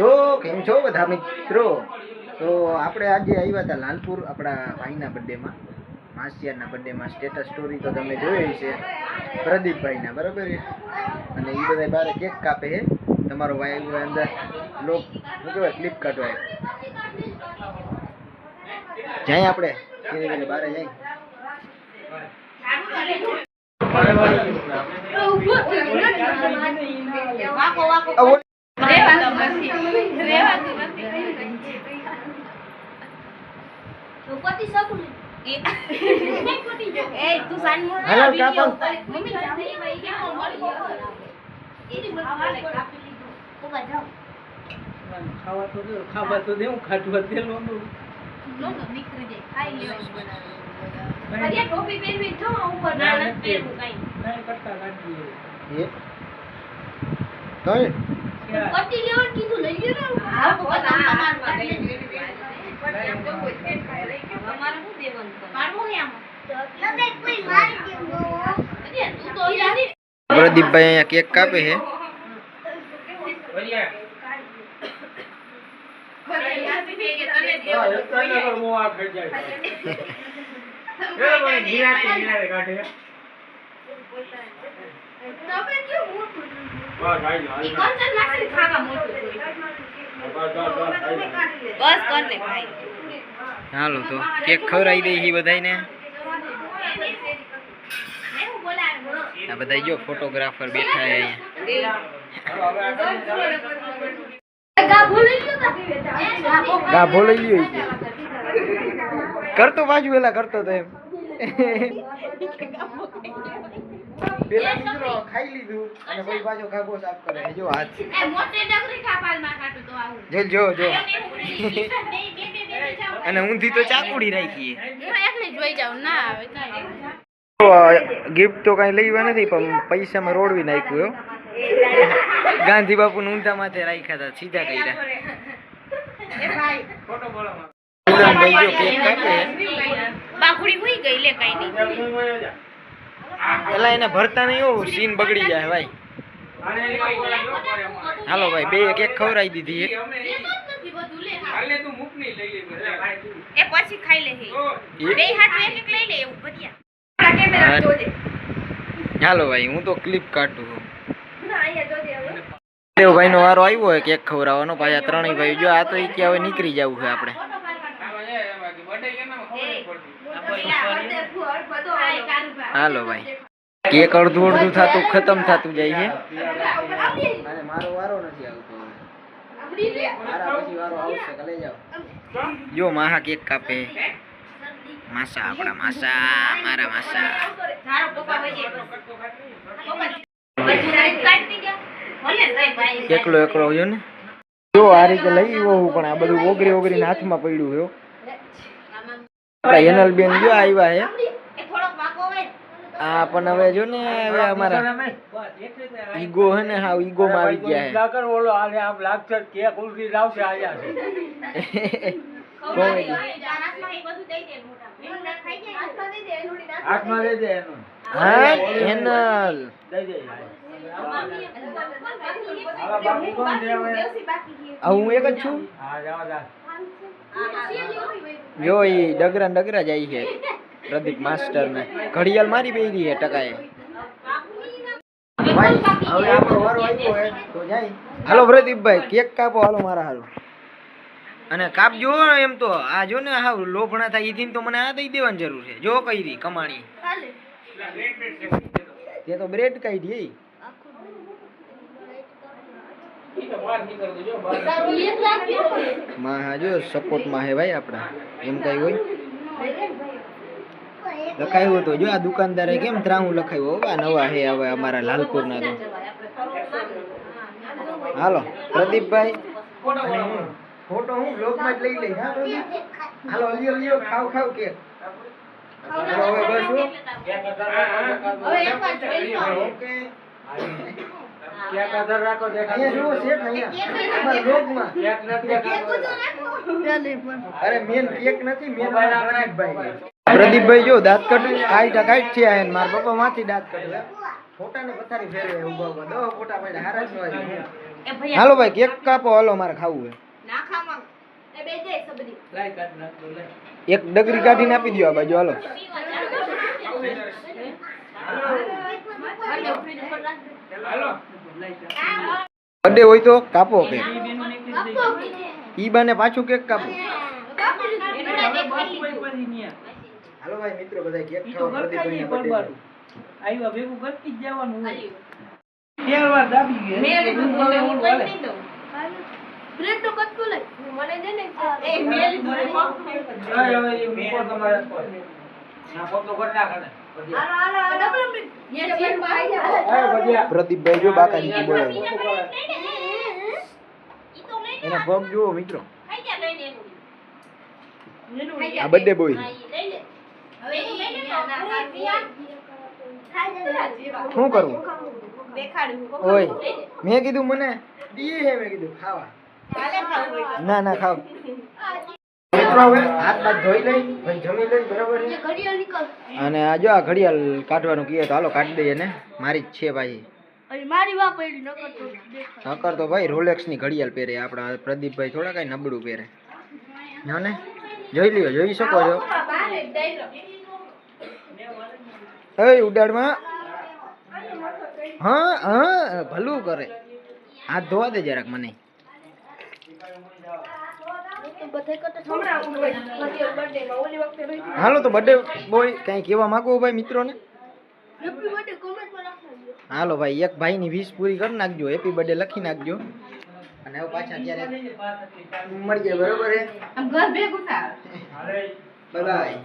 તો કેમ છો બધા મિત્રો? તો આપણે આજે આવ્યા હતા લાલપુર આપણા ભાઈના બર્થડેમાં, માસિયાના બર્થડેમાં. સ્ટેટસ સ્ટોરી તો તમે જોઈ છે પ્રદીપભાઈના, બરાબર છે. અને એ બધા બારે કેક કાપે છે. તમારો ભાઈ આવ્યો અંદર લોક શું કહેવાય ક્લિપ કાઢવા જાય. આપણે ધીરે ધીરે બારે જાય. ખાવા તો દેવું ખાટવા તેલ ટોપી પહેરવી છો ઉપર ના નથી એવું કઈ નહીં કરતા કાઢી એ તો પટ્ટી લેવન કીધું લઈ લ્યો ને હા તમાર માં લઈ લ્યો તમારે શું દેવાનું મારમો હે આમ લગે કોઈ મારી દેવો અરે તું તો યારી પ્રદીપભાઈ અહીંયા કેક કાપે છે. હાલો તો કેક ખવડાવી દઈ બધાને. આ બધા જો ફોટોગ્રાફર બેઠા છે અહીંયા. ગાભો લઈ લ્યો કે કરતો બાજુ વેલા કરતો તો એમ પેલા મિત્રો ખાઈ લીધું અને પછી પાછો ગાભો સાફ કરે. જો હાથ એ મોટે ડગરી ખાપાલમાં કાટું તો આવું જો અને ઊંધી તો ચાકુડી રાખી. હું એકલી જોઈ જાઉં ના આવે કાઈ ગિફ્ટ તો કઈ લેવા નથી પણ પૈસામાં રોડવી નાખ્યું. ગાંધી બાપુ ઊંધા માથે રાખ્યા હતા, સીધા કર્યા. બાકુડી હોઈ ગઈ લે કઈ નહીં એલા એને ભરતા નહીં એવું સીન બગડી જાય ભાઈ. હાલો ભાઈ બે કેક ખવડાવી દીધી. એ પછી ખાઈ લે બે હાથ એક એક લઈ લે એવું ભરિયા કેમેરા જોજે. હાલો ભાઈ હું તો ક્લિપ કાઢું છું. દેવભાઈ નો વારો આવ્યો હોય કેક ખવડાવવાનો. પાછા ત્રણેય ભાઈ જો આ તો ઈ કે હવે નીકળી જવું છે આપણે. હાલો ભાઈ કેક અડધું થતું ખતમ થતું જાય છે. અને મારો વારો નથી આવતો. મારા પછી વારો આવશે કે લઈ જાઓ. જો માહા કેક કાપે. માસા આપણા માસા, મારા માસા. એકલો હોય ને જો આ રીતે લઈ આવ્યો પણ આ બધું ઓગરીને હાથમાં પડ્યું છે. આપણા યનલ બેન જો આવ્યા છે. આ પણ હવે જો ને હવે અમારા ઈગો હે ને હાવ ઈગો માં આવી ગયા છે. હા યનલ હું એક જ છું. જો ઈ ડગરા જાય છે પ્રદીપ માસ્ટર ને. ઘડિયાળ મારી બેરી છે ટકાએ. હાલો પ્રદીપભાઈ કેક કાપો. હાલો મારા હાલો અને કાપજો એમ તો. આ જો ને હાવ લોભણા થાય ઈથી તો મને આ દઈ દેવાની જરૂર છે. જો કઈ રી કમાણી તે તો બ્રેડ કાઢી. માં જો સપોર્ટ માં હે ભાઈ આપડા. એમ કઈ હોય લખાયું તો જો આ દુકાનદારે કેમ ત્રાહું લખાયું. હવે નવા હે હવે અમારા લાલપુર ના તો. હાલો પ્રદીપભાઈ ફોટો હું બ્લોગ માં જ લઈ લઈ. હા પ્રદીપ હાલો લ્યો ખાવ કે હાલો હવે બસ ઓકે. પ્રદીપભાઈ જો દાંત કાઢ છે. મારા પપ્પા માંથી દાંત કાઢ્યું. ફોટા ને પથારી ફેરવે ઉભા દો ફોટા પડ્યા હારા જ એ ભૈયા હાલો ભાઈ કેક કાપો, હાલો મારે ખાવું છે. નાખામાં એ બે જાય સબડી એક ડગરી કાઢીને આપી દો આ બાજુ, હાલો. બર્થડે હોય તો કાપો કેક. ઈ બાને પાછું કેક કાપો. હાલો ભાઈ મિત્રો બધા કેક ખાવા પ્રદીપભાઈના birthday. આવ્યા ભેગું કરતી જ જવાનું હોય. તેલવાર દાબી ગઈ. મેં લીધું હવે હું કોઈ નહીં દઉં. બ્રેડ નો કટકો લઈ મને દે ને એ મેં લીધું હવે એ મૂકો તમારે. ના ફોટો કરી નાખે. હાલો ડબલ બ્રેડ યે ચેન ખાઈ જા પ્રદીપભાઈ જો બાકાજી બોલાવે. ઈ તો લઈ એના પગ જુઓ મિત્રો. ખાઈ જા લઈને એનું આ birthday boy. હા ઈ લઈ લે હવે ઈ લઈ લે ના ખાઈ જા શું કરવું? દેખાડ્યું ઓય મેં કીધું મને દીએ હે, મેં કીધું ખાવા. કાલે ખાવું હોય ના ના ખાવ. મિત્રો હવે હાથ બાદ ધોઈ લઈ, ભાઈ જમી લઈ, બરાબર છે? ઘડિયાળ નીકળ અને આ જો આ ઘડિયાળ કાઢવાનું કીએ તો હાલો કાઢી દઈએ ને. મારી જ છે ભાઈ. અરે મારી વા પડી નકર તો દેખાય નકર તો ભાઈ રોલેક્સ ની ઘડિયાળ પહેરે. આપણા પ્રદીપભાઈ થોડા કઈ નબળું પહેરે. હા ને જોઈ લ્યો, જોઈ શકો છો. એ ઉડાડમાં. હા હા ભલું કરે. હાથ ધોવા દે જરાક મને. હાલો તો બર્થડે બોય કઈ કહેવા માંગો ભાઈ મિત્રોને? હાલો ભાઈ એક ભાઈ ની 20 પૂરી કરી નાખજો, હેપી બર્થડે લખી નાખજો. અને હવે પાછા ત્યારે મળીએ, બરોબર હે? આમ ઘર ભેગું થાય અરે બાય બાય.